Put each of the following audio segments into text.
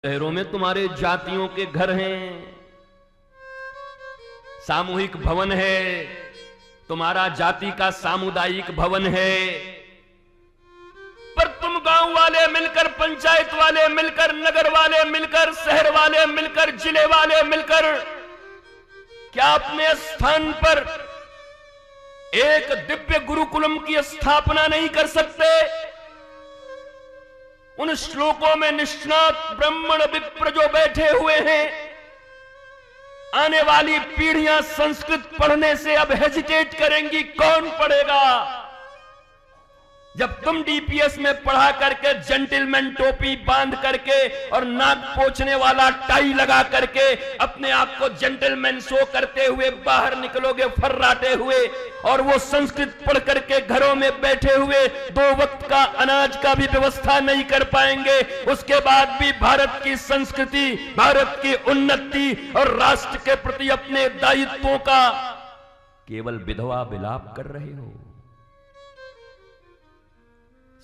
शहरों में तुम्हारे जातियों के घर हैं, सामूहिक भवन है, तुम्हारा जाति का सामुदायिक भवन है, पर तुम गांव वाले मिलकर, पंचायत वाले मिलकर, नगर वाले मिलकर, शहर वाले मिलकर, जिले वाले मिलकर क्या अपने स्थान पर एक दिव्य गुरुकुलम की स्थापना नहीं कर सकते? उन श्लोकों में निष्णात ब्राह्मण विप्र जो बैठे हुए हैं, आने वाली पीढ़ियां संस्कृत पढ़ने से अब हेजिटेट करेंगी। कौन पढ़ेगा? जब तुम डीपीएस में पढ़ा करके जेंटलमैन टोपी बांध करके और नाक पोंछने वाला टाई लगा करके अपने आप को जेंटलमैन शो करते हुए बाहर निकलोगे फर्राटे हुए, और वो संस्कृत पढ़ करके घरों में बैठे हुए 2 वक्त का अनाज का भी व्यवस्था नहीं कर पाएंगे, उसके बाद भी भारत की संस्कृति, भारत की उन्नति और राष्ट्र के प्रति अपने दायित्वों का केवल विधवा विलाप कर रहे हो।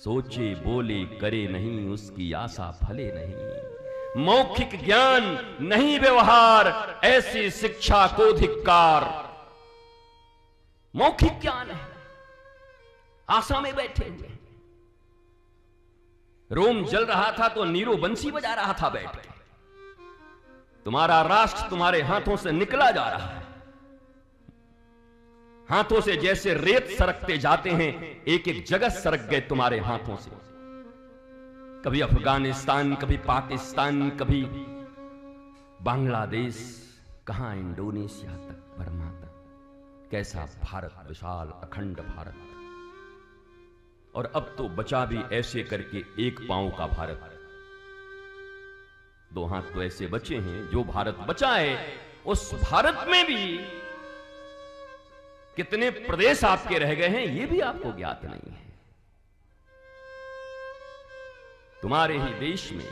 सोचे बोले करे नहीं, उसकी आशा फले नहीं। मौखिक ज्ञान नहीं व्यवहार, ऐसी शिक्षा को धिक्कार। मौखिक ज्ञान है, आशा में बैठे हुए। रोम जल रहा था तो नीरो बंसी बजा रहा था बैठ के। तुम्हारा राष्ट्र तुम्हारे हाथों से निकला जा रहा है, हाथों से जैसे रेत सरकते जाते हैं, एक एक जगह सरक गए तुम्हारे हाथों से। कभी अफगानिस्तान, कभी पाकिस्तान, कभी बांग्लादेश, कहां इंडोनेशिया तक, बर्मा तक। कैसा भारत, विशाल अखंड भारत। और अब तो बचा भी ऐसे करके एक पांव का भारत। 2 हाथ तो ऐसे बचे हैं। जो भारत बचा है, उस भारत में भी कितने प्रदेश आपके रह गए हैं, यह भी आपको ज्ञात नहीं है। तुम्हारे ही देश में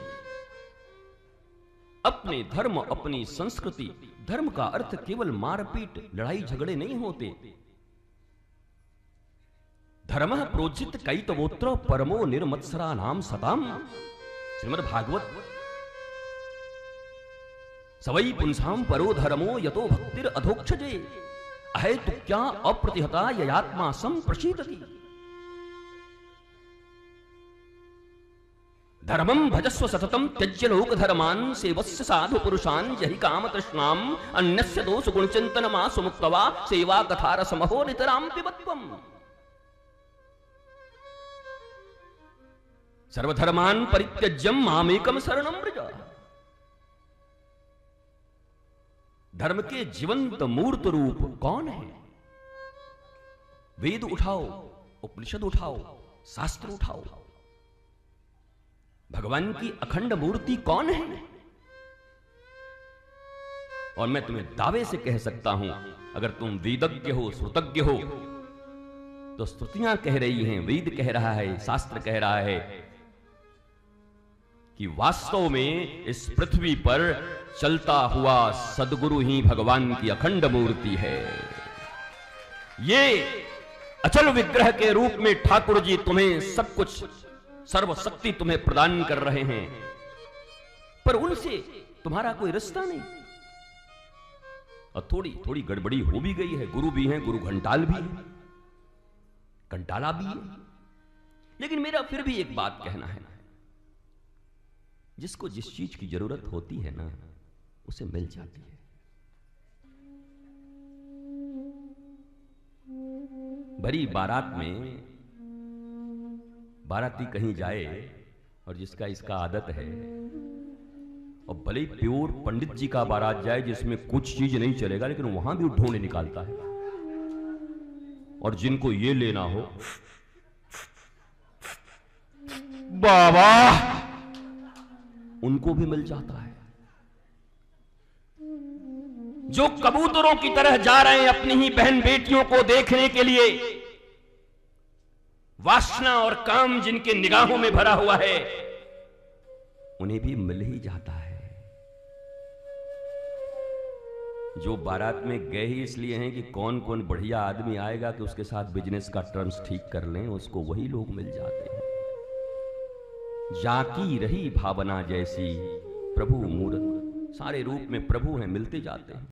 अपने धर्म, अपनी संस्कृति, धर्म का अर्थ केवल मारपीट, लड़ाई झगड़े नहीं होते। धर्मः प्रोजित कैतवोत्र परमो निर्मत्सरा नाम सताम। श्रीमद् भागवत। सवै पुंसाम परो धर्मो यतो भक्तिर अधोक्षजे अहेतु क्या अप्रतिहता ययात्मा संप्रशीदति। धर्मं भजस्व सततं त्यज्य लोक धर्मान् सेवस्य साधु पुरुषान् जहि काम तृष्णाम् अन्यस्य दोष गुण चिंतनमा सुमुक्तवा सेवा कथा रसमहो नितरां पिबत्वम्। सर्वधर्मान् परित्यज्यं मामेकं शरणं व्रज। धर्म के जीवंत मूर्त रूप कौन है? वेद उठाओ, उपनिषद उठाओ, शास्त्र उठाओ। भगवान की अखंड मूर्ति कौन है? और मैं तुम्हें दावे से कह सकता हूं, अगर तुम वेदज्ञ हो, श्रुतज्ञ हो, तो स्तुतियां कह रही हैं, वेद कह रहा है, शास्त्र कह रहा है कि वास्तव में इस पृथ्वी पर चलता हुआ सदगुरु ही भगवान की अखंड मूर्ति है। ये अचल विग्रह के रूप में ठाकुर जी तुम्हें सब कुछ, सर्वशक्ति तुम्हें प्रदान कर रहे हैं, पर उनसे तुम्हारा कोई रिश्ता नहीं। और थोड़ी थोड़ी गड़बड़ी हो भी गई है। गुरु भी हैं, गुरु घंटाल भी है, घंटाला भी है। लेकिन मेरा फिर भी एक बात कहना है, जिसको जिस चीज की जरूरत होती है ना, उसे मिल जाती है। बड़ी बारात में बाराती कहीं जाए, और जिसका इसका आदत है, और भले ही प्योर पंडित जी का बारात जाए जिसमें कुछ चीज नहीं चलेगा, लेकिन वहां भी ढोंढे निकालता है। और जिनको ये लेना हो, बाबा, उनको भी मिल जाता है। जो कबूतरों की तरह जा रहे हैं अपनी ही बहन बेटियों को देखने के लिए, वासना और काम जिनके निगाहों में भरा हुआ है, उन्हें भी मिल ही जाता है। जो बारात में गए ही इसलिए हैं कि कौन कौन बढ़िया आदमी आएगा कि उसके साथ बिजनेस का टर्म्स ठीक कर लें, उसको वही लोग मिल जाते हैं। जाकी रही भावना जैसी प्रभु मूरत, सारे रूप में प्रभु हैं, मिलते जाते हैं।